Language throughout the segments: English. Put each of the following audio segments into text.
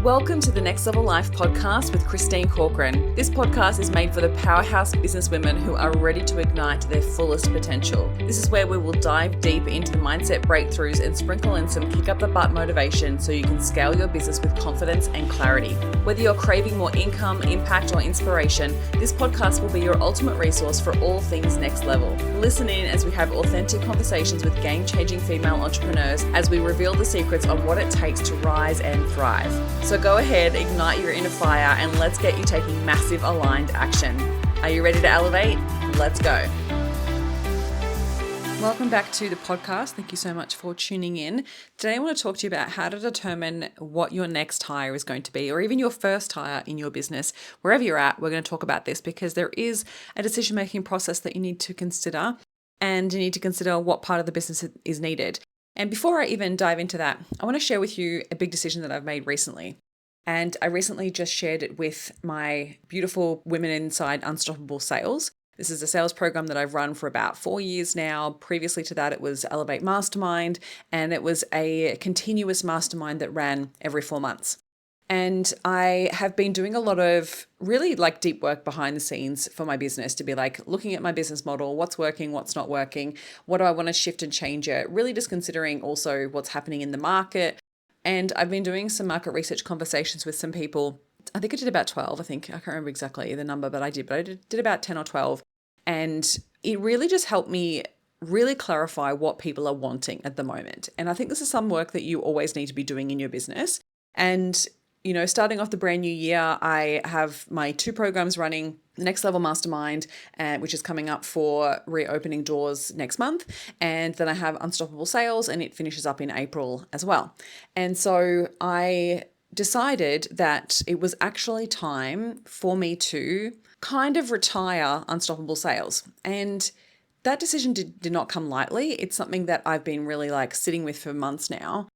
Welcome to the Next Level Life podcast with Christine Corcoran. This podcast is made for the powerhouse businesswomen who are ready to ignite their fullest potential. This is where we will dive deep into the mindset breakthroughs and sprinkle in some kick up the butt motivation so you can scale your business with confidence and clarity. Whether you're craving more income, impact, or inspiration, this podcast will be your ultimate resource for all things next level. Listen in as we have authentic conversations with game-changing female entrepreneurs as we reveal the secrets on what it takes to rise and thrive. So go ahead, ignite your inner fire, and let's get you taking massive aligned action. Are you ready to elevate? Let's go. Welcome back to the podcast. Thank you so much for tuning in. Today I want to talk to you about how to determine what your next hire is going to be, or even your first hire in your business. Wherever you're at, we're going to talk about this because there is a decision-making process that you need to consider, and you need to consider what part of the business is needed. And before I even dive into that, I want to share with you a big decision that I've made recently. And I recently just shared it with my beautiful Women Inside Unstoppable Sales. This is a sales program that I've run for about 4 years now. Previously to that, it was Elevate Mastermind, and it was a continuous mastermind that ran every 4 months. And I have been doing a lot of really deep work behind the scenes for my business to be looking at my business model, what's working, what's not working, what do I want to shift and change it, really just considering also what's happening in the market. And I've been doing some market research conversations with some people. I think I did about 12. I can't remember exactly the number, but I did about 10 or 12. And it really just helped me really clarify what people are wanting at the moment. And I think this is some work that you always need to be doing in your business. And starting off the brand new year, I have my 2 programs running, the Next Level Mastermind, which is coming up for reopening doors next month. And then I have Unstoppable Sales, and it finishes up in April as well. And so I decided that it was actually time for me to kind of retire Unstoppable Sales. And that decision did not come lightly. It's something that I've been really sitting with for months now.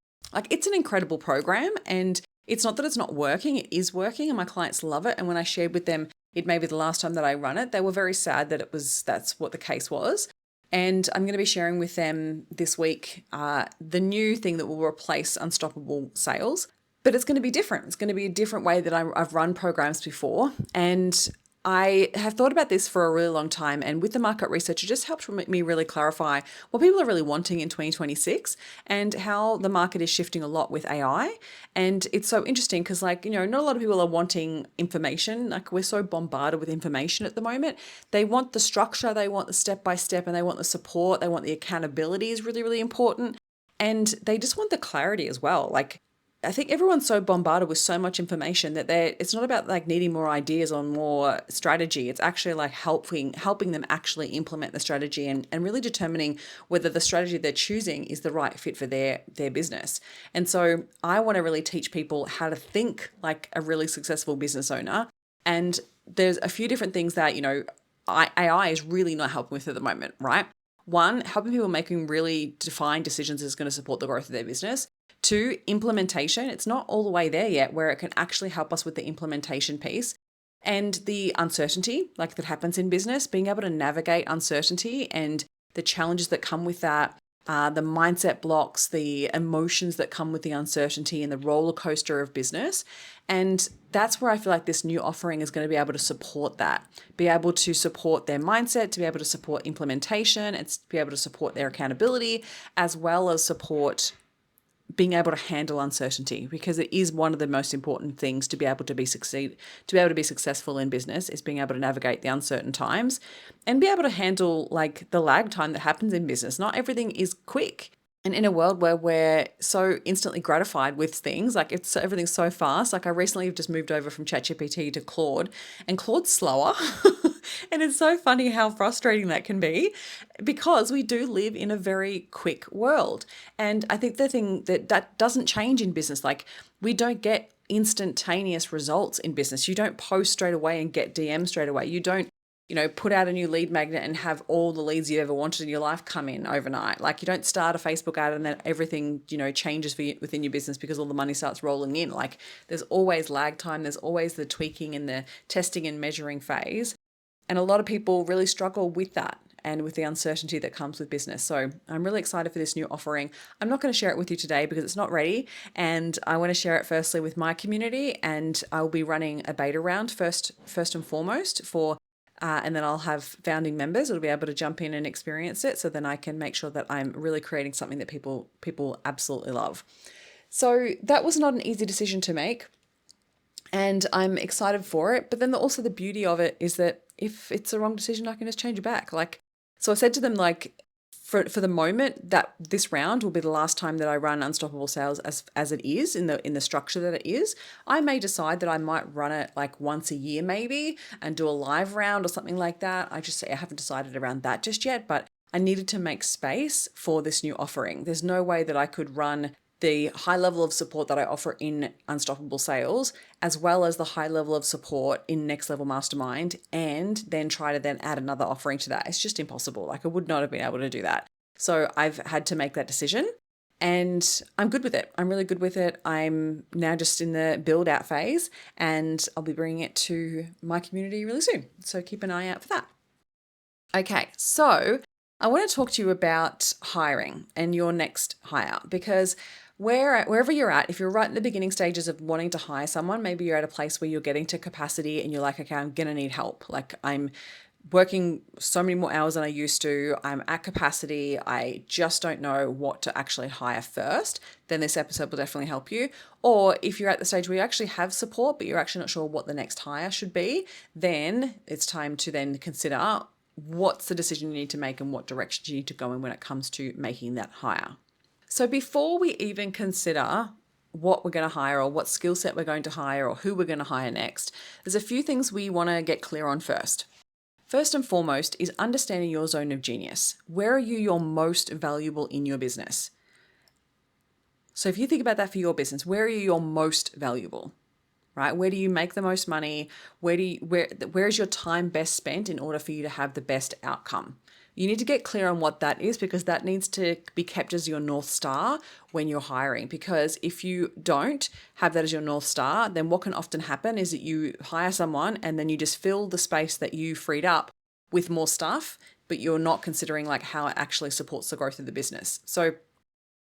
It's an incredible program, and it's not that it's not working, it is working, and my clients love it. And when I shared with them, it may be the last time that I run it, they were very sad that that's what the case was. And I'm going to be sharing with them this week the new thing that will replace Unstoppable Sales, but it's going to be different. It's going to be a different way that I've run programs before. And I have thought about this for a really long time, and with the market research, it just helped me really clarify what people are really wanting in 2026 and how the market is shifting a lot with AI. And it's so interesting because not a lot of people are wanting information. We're so bombarded with information at the moment. They want the structure, they want the step-by-step, and they want the support, they want the accountability is really, really important. And they just want the clarity as well. I think everyone's so bombarded with so much information that it's not about needing more ideas or more strategy. It's actually helping them actually implement the strategy and really determining whether the strategy they're choosing is the right fit for their business. And so I want to really teach people how to think like a really successful business owner. And there's a few different things that, AI is really not helping with at the moment, right? 1, helping people making really defined decisions is going to support the growth of their business. 2, implementation. It's not all the way there yet where it can actually help us with the implementation piece. And the uncertainty, that happens in business, being able to navigate uncertainty and the challenges that come with that, the mindset blocks, the emotions that come with the uncertainty and the roller coaster of business. And that's where I feel like this new offering is going to be able to support that, be able to support their mindset, to be able to support implementation, and to be able to support their accountability, as well as support being able to handle uncertainty, because it is one of the most important things to be able to be successful in business, is being able to navigate the uncertain times and be able to handle the lag time that happens in business. Not everything is quick. And in a world where we're so instantly gratified with things, everything's so fast. I recently just moved over from ChatGPT to Claude, and Claude's slower. And it's so funny how frustrating that can be, because we do live in a very quick world. And I think the thing that doesn't change in business, we don't get instantaneous results in business. You don't post straight away and get DMs straight away. You don't put out a new lead magnet and have all the leads you ever wanted in your life come in overnight. You don't start a Facebook ad and then everything, changes for you within your business because all the money starts rolling in. There's always lag time. There's always the tweaking and the testing and measuring phase. And a lot of people really struggle with that. and with the uncertainty that comes with business. So I'm really excited for this new offering. I'm not going to share it with you today because it's not ready, and I want to share it firstly with my community, and I'll be running a beta round first and foremost for and then I'll have founding members that'll be able to jump in and experience it. So then I can make sure that I'm really creating something that people absolutely love. So that was not an easy decision to make, and I'm excited for it. But then also the beauty of it is that if it's the wrong decision, I can just change it back. So I said to them, for the moment, that this round will be the last time that I run Unstoppable Sales as it is in the structure that it is. I may decide that I might run it like once a year maybe and do a live round or something like that. I haven't decided around that just yet, but I needed to make space for this new offering. There's no way that I could run the high level of support that I offer in Unstoppable Sales, as well as the high level of support in Next Level Mastermind, and then try to then add another offering to that. It's just impossible. I would not have been able to do that. So I've had to make that decision, and I'm good with it. I'm really good with it. I'm now just in the build out phase, and I'll be bringing it to my community really soon. So keep an eye out for that. Okay, so I want to talk to you about hiring and your next hire, because wherever you're at, if you're right in the beginning stages of wanting to hire someone, maybe you're at a place where you're getting to capacity and you're like, okay, I'm going to need help. Like, I'm working so many more hours than I used to. I'm at capacity. I just don't know what to actually hire first. Then this episode will definitely help you. Or if you're at the stage where you actually have support, but you're actually not sure what the next hire should be, then it's time to then consider what's the decision you need to make and what direction you need to go in when it comes to making that hire. So before we even consider what we're going to hire or what skill set we're going to hire or who we're going to hire next, there's a few things we want to get clear on first. First and foremost is understanding your zone of genius. Where are you your most valuable in your business? So if you think about that for your business, where are you your most valuable? Right? Where do you make the most money? Where is your time best spent in order for you to have the best outcome? You need to get clear on what that is, because that needs to be kept as your North Star when you're hiring. Because if you don't have that as your North Star, then what can often happen is that you hire someone and then you just fill the space that you freed up with more stuff, but you're not considering like how it actually supports the growth of the business. So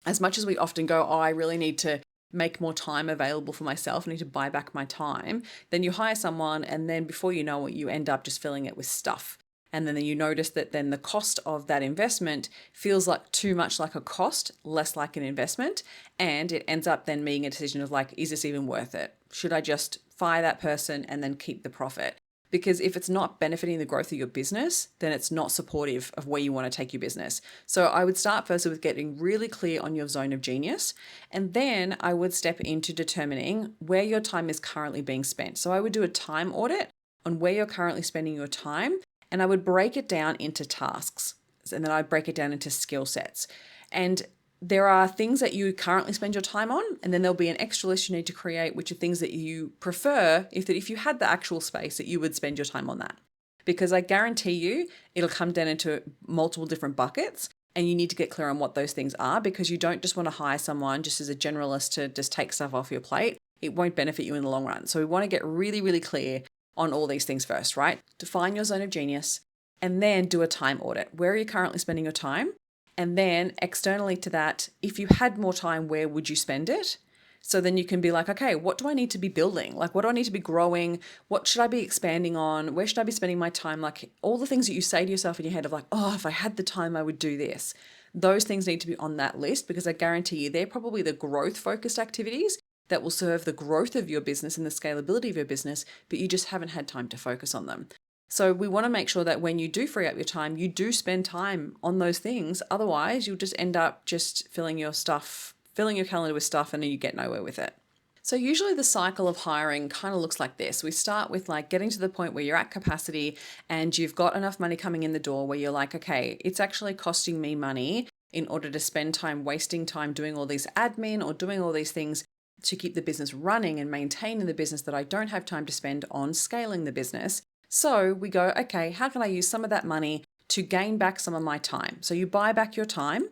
as much as we often go, oh, I really need to make more time available for myself, I need to buy back my time, then you hire someone and then before you know it, you end up just filling it with stuff. And then you notice that then the cost of that investment feels like too much like a cost, less like an investment. And it ends up then being a decision of like, is this even worth it? Should I just fire that person and then keep the profit? Because if it's not benefiting the growth of your business, then it's not supportive of where you want to take your business. So I would start first with getting really clear on your zone of genius. And then I would step into determining where your time is currently being spent. So I would do a time audit on where you're currently spending your time. And I would break it down into tasks. And then I'd break it down into skill sets. And there are things that you currently spend your time on, and then there'll be an extra list you need to create, which are things that you prefer, if you had the actual space, that you would spend your time on that. Because I guarantee you, it'll come down into multiple different buckets, and you need to get clear on what those things are, because you don't just want to hire someone just as a generalist to just take stuff off your plate. It won't benefit you in the long run. So we want to get really, really clear on all these things first, right? Define your zone of genius, and then do a time audit. Where are you currently spending your time? And then externally to that, if you had more time, where would you spend it? So then you can be like, okay, what do I need to be building? Like, what do I need to be growing? What should I be expanding on? Where should I be spending my time? Like all the things that you say to yourself in your head of like, oh, if I had the time, I would do this. Those things need to be on that list, because I guarantee you they're probably the growth focused activities that will serve the growth of your business and the scalability of your business, but you just haven't had time to focus on them. So we want to make sure that when you do free up your time, you do spend time on those things. Otherwise, you'll just end up just filling your calendar with stuff, and then you get nowhere with it. So usually the cycle of hiring kind of looks like this. We start with like getting to the point where you're at capacity and you've got enough money coming in the door where you're like, okay, it's actually costing me money in order to spend time wasting time doing all these admin or doing all these things to keep the business running and maintaining the business that I don't have time to spend on scaling the business. So we go, okay, how can I use some of that money to gain back some of my time? So you buy back your time,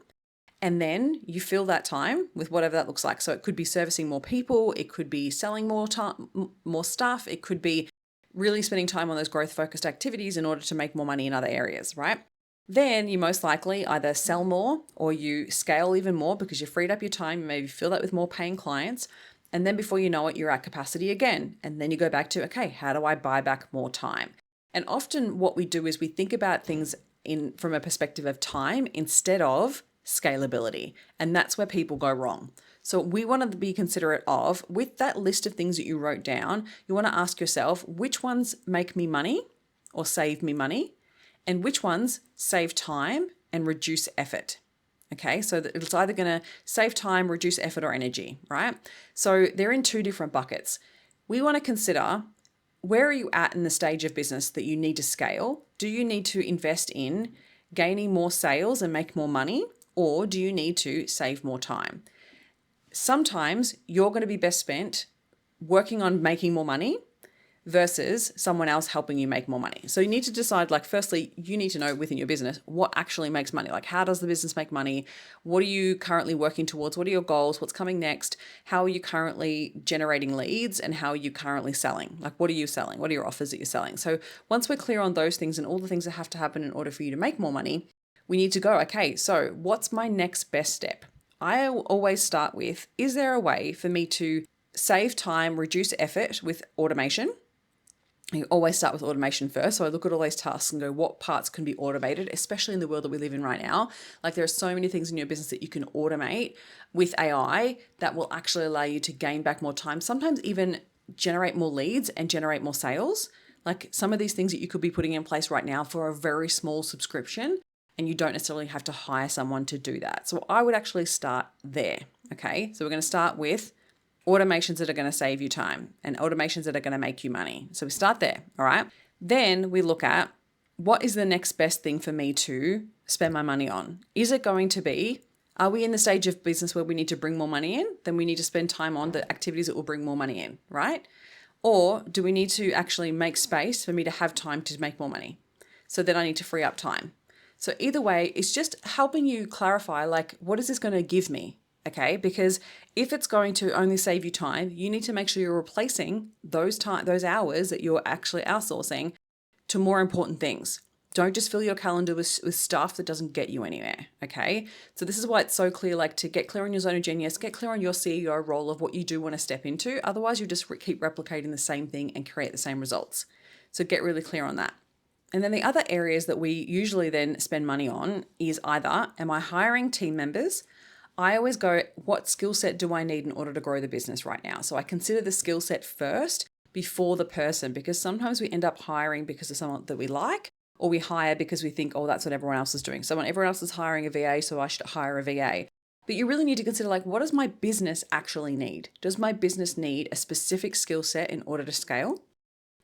and then you fill that time with whatever that looks like. So it could be servicing more people, it could be selling more stuff, it could be really spending time on those growth focused activities in order to make more money in other areas, right? Then you most likely either sell more or you scale even more because you freed up your time, you maybe fill that with more paying clients. And then before you know it, you're at capacity again. And then you go back to, okay, how do I buy back more time? And often what we do is we think about things from a perspective of time instead of scalability. And that's where people go wrong. So we want to be considerate of, with that list of things that you wrote down, you want to ask yourself, which ones make me money or save me money? And which ones save time and reduce effort. Okay, so it's either going to save time, reduce effort, or energy, right? So they're in two different buckets. We want to consider, where are you at in the stage of business that you need to scale? Do you need to invest in gaining more sales and make more money? Or do you need to save more time? Sometimes you're going to be best spent working on making more money versus someone else helping you make more money. So you need to decide, like, firstly, you need to know within your business what actually makes money. Like, how does the business make money? What are you currently working towards? What are your goals? What's coming next? How are you currently generating leads? And how are you currently selling? Like, what are you selling? What are your offers that you're selling? So once we're clear on those things and all the things that have to happen in order for you to make more money, we need to go, okay, so what's my next best step? I always start with, is there a way for me to save time, reduce effort with automation? You always start with automation first. So I look at all these tasks and go, what parts can be automated, especially in the world that we live in right now. Like, there are so many things in your business that you can automate with AI that will actually allow you to gain back more time, sometimes even generate more leads and generate more sales. Like, some of these things that you could be putting in place right now for a very small subscription, and you don't necessarily have to hire someone to do that. So I would actually start there. Okay. So we're going to start with automations that are going to save you time and automations that are going to make you money. So we start there, all right? Then we look at, what is the next best thing for me to spend my money on? Is it going to be, are we in the stage of business where we need to bring more money in? Then we need to spend time on the activities that will bring more money in, right? Or do we need to actually make space for me to have time to make more money? So then I need to free up time. So either way, it's just helping you clarify, like, what is this going to give me? Okay, because if it's going to only save you time, you need to make sure you're replacing those hours that you're actually outsourcing to more important things. Don't just fill your calendar with stuff that doesn't get you anywhere. Okay, so this is why it's so clear, like, to get clear on your zone of genius, get clear on your CEO role of what you do want to step into. Otherwise, you just keep replicating the same thing and create the same results. So get really clear on that. And then the other areas that we usually then spend money on is either, am I hiring team members? I always go, what skill set do I need in order to grow the business right now? So I consider the skill set first before the person, because sometimes we end up hiring because of someone that we like, or we hire because we think, oh, that's what everyone else is doing. So when everyone else is hiring a VA, so I should hire a VA. But you really need to consider, like, what does my business actually need? Does my business need a specific skill set in order to scale?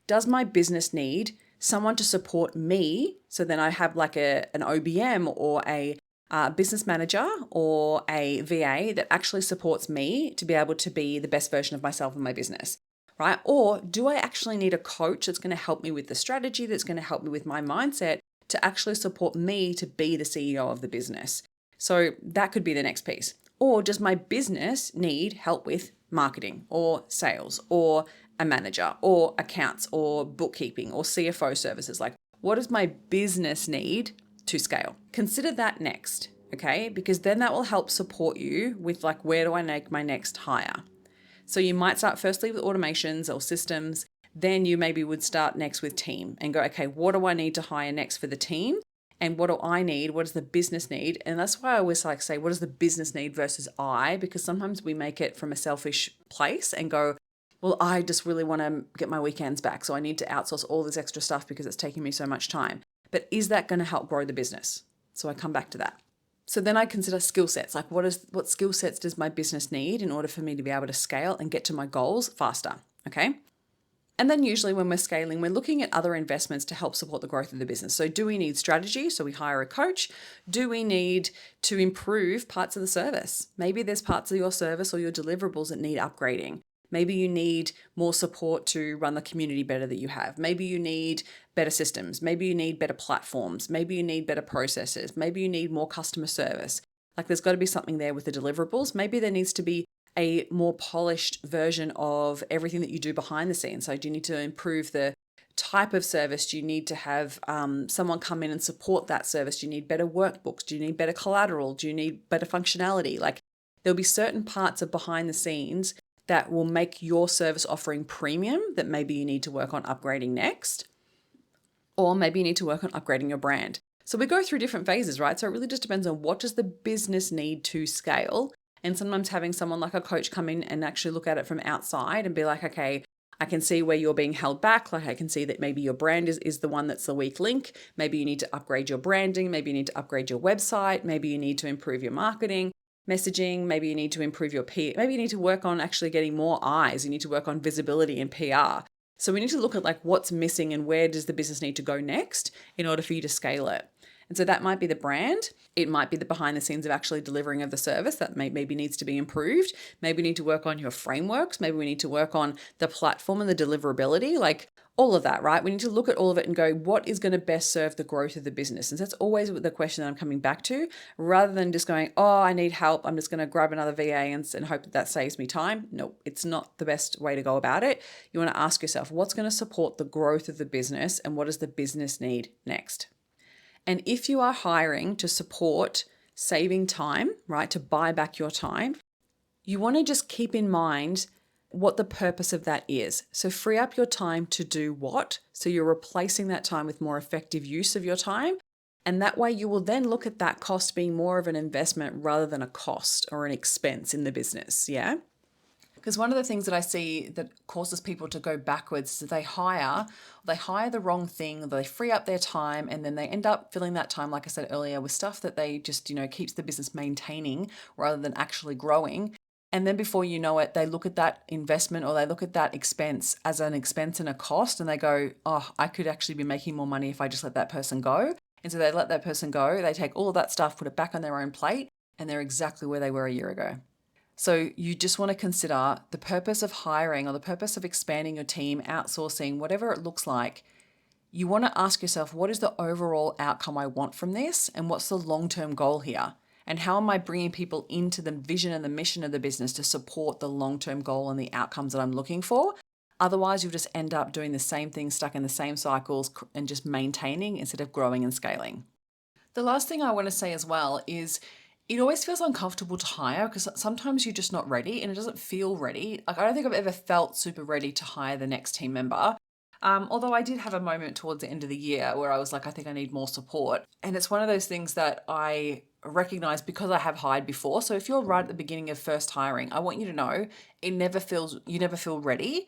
Does my business need someone to support me? So then I have like an OBM or a business manager or a VA that actually supports me to be able to be the best version of myself in my business, right? Or do I actually need a coach that's going to help me with the strategy, that's going to help me with my mindset to actually support me to be the CEO of the business? So that could be the next piece. Or does my business need help with marketing or sales or a manager or accounts or bookkeeping or CFO services? Like, what does my business need to scale? Consider that next, okay? Because then that will help support you with, like, where do I make my next hire? So you might start firstly with automations or systems. Then you maybe would start next with team and go, okay, what do I need to hire next for the team? And what do I need? What does the business need? And that's why I always like say, what does the business need versus I? Because sometimes we make it from a selfish place and go, well, I just really want to get my weekends back, so I need to outsource all this extra stuff because it's taking me so much time. But is that going to help grow the business? So I come back to that. So then I consider skill sets, like what skill sets does my business need in order for me to be able to scale and get to my goals faster, okay? And then usually when we're scaling, we're looking at other investments to help support the growth of the business. So do we need strategy? So we hire a coach. Do we need to improve parts of the service? Maybe there's parts of your service or your deliverables that need upgrading. Maybe you need more support to run the community better that you have. Maybe you need better systems. Maybe you need better platforms. Maybe you need better processes. Maybe you need more customer service. Like, there's got to be something there with the deliverables. Maybe there needs to be a more polished version of everything that you do behind the scenes. So do you need to improve the type of service do you need to have someone come in and support that service? Do you need better workbooks? Do you need better collateral? Do you need better functionality? Like, there'll be certain parts of behind the scenes that will make your service offering premium that maybe you need to work on upgrading next, or maybe you need to work on upgrading your brand. So we go through different phases, right? So it really just depends on what does the business need to scale. And sometimes having someone like a coach come in and actually look at it from outside and be like, okay, I can see where you're being held back. Like, I can see that maybe your brand is the one that's the weak link. Maybe you need to upgrade your branding. Maybe you need to upgrade your website. Maybe you need to improve your marketing messaging. Maybe you need to improve your PR. Maybe you need to work on actually getting more eyes. You need to work on visibility and PR. So we need to look at like what's missing and where does the business need to go next in order for you to scale it. And so that might be the brand. It might be the behind the scenes of actually delivering of the service that maybe needs to be improved. Maybe we need to work on your frameworks. Maybe we need to work on the platform and the deliverability, like all of that, right? We need to look at all of it and go, what is going to best serve the growth of the business? And so that's always the question that I'm coming back to, rather than just going, oh, I need help, I'm just going to grab another VA and hope that saves me time. No, it's not the best way to go about it. You want to ask yourself, what's going to support the growth of the business and what does the business need next? And if you are hiring to support saving time, right, to buy back your time, you want to just keep in mind what the purpose of that is. So free up your time to do what? So you're replacing that time with more effective use of your time. And that way you will then look at that cost being more of an investment rather than a cost or an expense in the business. Yeah. Because one of the things that I see that causes people to go backwards is they hire the wrong thing, they free up their time, and then they end up filling that time, like I said earlier, with stuff that they just, keeps the business maintaining rather than actually growing. And then before you know it, they look at that investment or they look at that expense as an expense and a cost, and they go, oh, I could actually be making more money if I just let that person go. And so they let that person go, they take all of that stuff, put it back on their own plate, and they're exactly where they were a year ago. So you just want to consider the purpose of hiring or the purpose of expanding your team, outsourcing, whatever it looks like. You want to ask yourself, what is the overall outcome I want from this? And what's the long-term goal here? And how am I bringing people into the vision and the mission of the business to support the long-term goal and the outcomes that I'm looking for? Otherwise, you'll just end up doing the same thing, stuck in the same cycles and just maintaining instead of growing and scaling. The last thing I want to say as well is it always feels uncomfortable to hire because sometimes you're just not ready and it doesn't feel ready. Like, I don't think I've ever felt super ready to hire the next team member. Although I did have a moment towards the end of the year where I was like, I think I need more support. And it's one of those things that I recognize because I have hired before. So if you're right at the beginning of first hiring, I want you to know you never feel ready.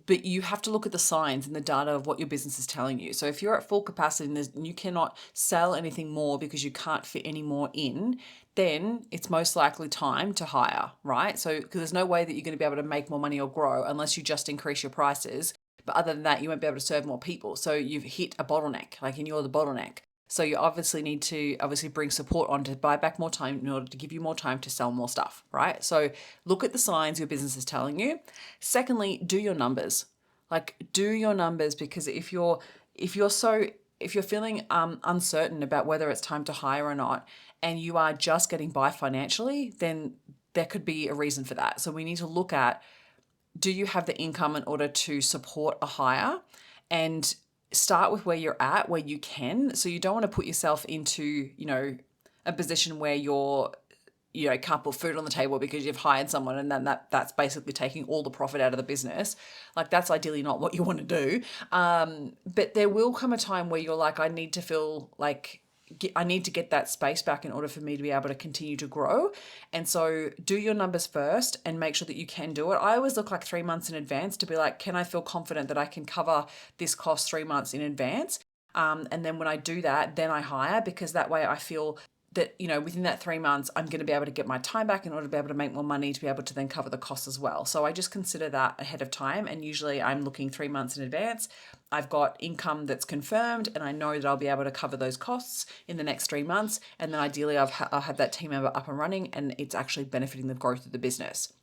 But you have to look at the signs and the data of what your business is telling you. So if you're at full capacity and you cannot sell anything more because you can't fit any more in, then it's most likely time to hire, right? So because there's no way that you're going to be able to make more money or grow unless you just increase your prices. But other than that, you won't be able to serve more people. So you've hit a bottleneck, and you're the bottleneck. So you obviously need to bring support on to buy back more time in order to give you more time to sell more stuff, right? So look at the signs your business is telling you. Secondly, do your numbers. Do your numbers, because if you're feeling uncertain about whether it's time to hire or not, and you are just getting by financially, then there could be a reason for that. So we need to look at, do you have the income in order to support a hire? And start with where you're at, where you can. So you don't want to put yourself into, a position where you're, can't put food on the table because you've hired someone and then that's basically taking all the profit out of the business. That's ideally not what you want to do. But there will come a time where you're like, I need to feel like I need to get that space back in order for me to be able to continue to grow. And so do your numbers first and make sure that you can do it. I always look 3 months in advance to be like, can I feel confident that I can cover this cost 3 months in advance? And then when I do that, then I hire, because that way I feel that, within that 3 months, I'm going to be able to get my time back in order to be able to make more money to be able to then cover the costs as well. So I just consider that ahead of time. And usually I'm looking 3 months in advance. I've got income that's confirmed and I know that I'll be able to cover those costs in the next 3 months. And then ideally I'll have that team member up and running and it's actually benefiting the growth of the business.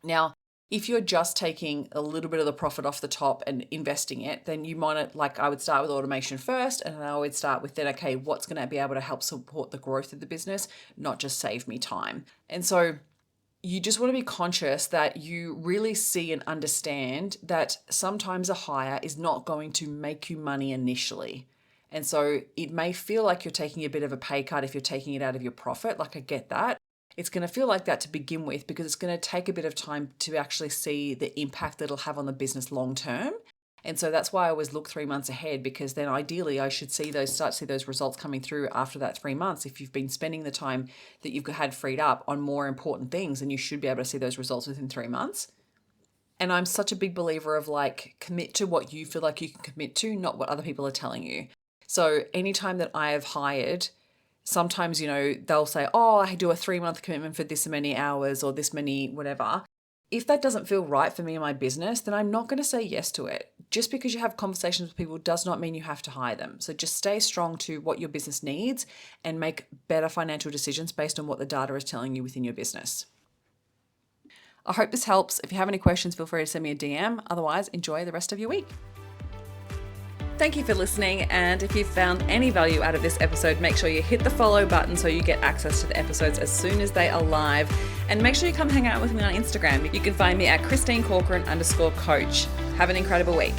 Now, if you're just taking a little bit of the profit off the top and investing it, then you might, I would start with automation first, and I would start with then, okay, what's going to be able to help support the growth of the business, not just save me time. And so you just want to be conscious that you really see and understand that sometimes a hire is not going to make you money initially. And so it may feel like you're taking a bit of a pay cut if you're taking it out of your profit. Like, I get that. It's going to feel like that to begin with because it's going to take a bit of time to actually see the impact that it'll have on the business long term. And so that's why I always look 3 months ahead, because then ideally I should start to see those results coming through after that 3 months. If you've been spending the time that you've had freed up on more important things, then you should be able to see those results within 3 months. And I'm such a big believer of like, commit to what you feel like you can commit to, not what other people are telling you. So anytime that I have hired, sometimes, they'll say, oh, I do a 3-month commitment for this many hours or this many whatever. If that doesn't feel right for me and my business, then I'm not going to say yes to it. Just because you have conversations with people does not mean you have to hire them. So just stay strong to what your business needs and make better financial decisions based on what the data is telling you within your business. I hope this helps. If you have any questions, feel free to send me a DM. Otherwise, enjoy the rest of your week. Thank you for listening, and if you've found any value out of this episode, make sure you hit the follow button so you get access to the episodes as soon as they are live, and make sure you come hang out with me on Instagram. You can find me at ChristineCorcoran_coach. Have an incredible week.